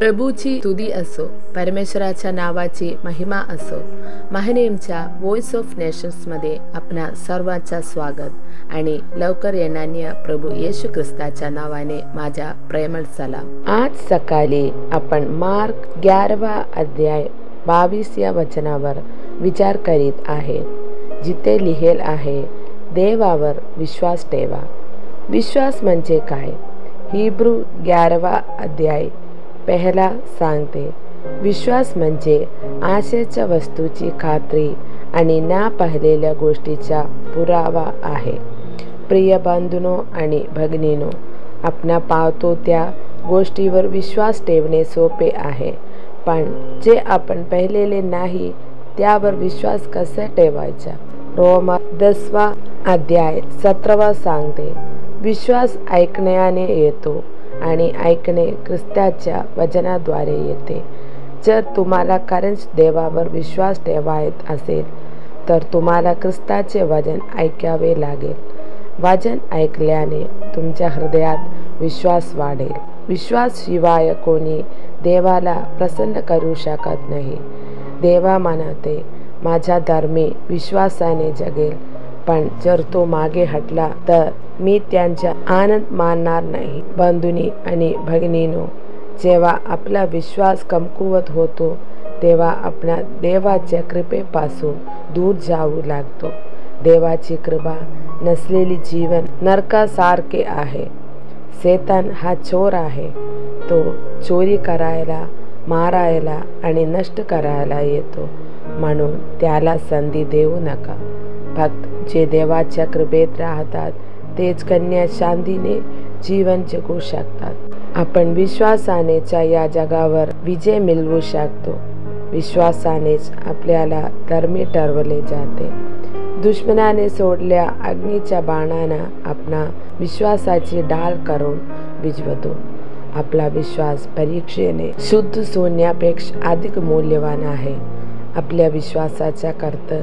प्रभूची स्तुती असो, परमेश्वराच्या नावाची महिमा असो. महनेमच्या व्हॉइस ऑफ नेशन्समध्ये आपणा सर्वांचं स्वागत आणि लवकर येणाऱ्या प्रभू येशू ख्रिस्ताच्या नावाने माझा प्रेमळ सलाम. आज सकाळी आपण मार्क 11 अध्याय 22 या वचनावर विचार करीत आहे, जिथे लिहिलेले आहे, देवावर विश्वास ठेवा. विश्वास म्हणजे काय? हिब्रू 11 अध्याय पहिला सांगते, विश्वास म्हणजे आशेच्या वस्तूची खात्री आणि न पाहिलेल्या गोष्टीचा पुरावा आहे. प्रिय बंधूंनो आणि भगिनींनो, आपण पाहतो त्या गोष्टीवर विश्वास ठेवणे सोपे आहे, पण जे आपण पाहिलेले नाही त्यावर विश्वास कसा ठेवायचा? रोमर 10 अध्याय 17 सांगते, विश्वास ऐकण्याने येतो आणि ऐकणे ख्रिस्ताच्या वचनाद्वारे येते. जर तुम्हाला खरंच देवावर विश्वास ठेवायचा असेल तर तुम्हाला ख्रिस्ताचे वचन ऐकावे लागेल. वचन ऐकल्याने तुमच्या हृदयात विश्वास वाढेल. विश्वासशिवाय कोणी देवाला प्रसन्न करू शकत नाही. देवा म्हणते, माझा धर्मी विश्वासाने जगेल, पण जर तो मागे हटला तर मी त्यांचा आनंद मानणार नाही. बंधूंनी आणि भगिनींनो, जेव्हा आपला विश्वास कमकुवत होतो तेव्हा आपण देवाच्या कृपेपासून दूर जाऊ लागतो. देवाची कृपा नसलेली जीवन नरकासारखे आहे. शैतान हा चोर आहे. तो चोरी करायला, मारायला आणि नष्ट करायला येतो, म्हणून त्याला संधी देऊ नका. फक्त जे देवाच्या कृपेत राहतात तेच कन्या शांतीने जीवन जगू शकतात. आपण विश्वासानेच या जगावर विजय मिळवू शकतो. विश्वासानेच आपल्याला धर्मी ठरवले जाते. दुश्मनाने सोडल्या अग्नीच्या बाणांना आपण विश्वासाची ढाल करून विझवतो. आपला विश्वास परीक्षेने शुद्ध सोन्यापेक्षा अधिक मूल्यवान आहे. आपल्या विश्वासाचा कर्ता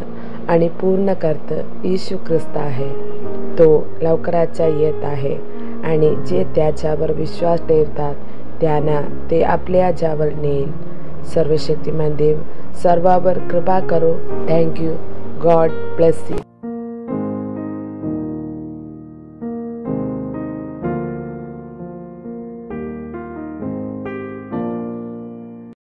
आणि पूर्णकर्ता येशू ख्रिस्त आहे. तो लवकरच येत आहे आणि जे त्याच्यावर विश्वास ठेवतात त्यांना ते आपल्या जवळ नेईल. सर्वशक्तिमान देव सर्वांवर कृपा करो. Thank you. God bless you.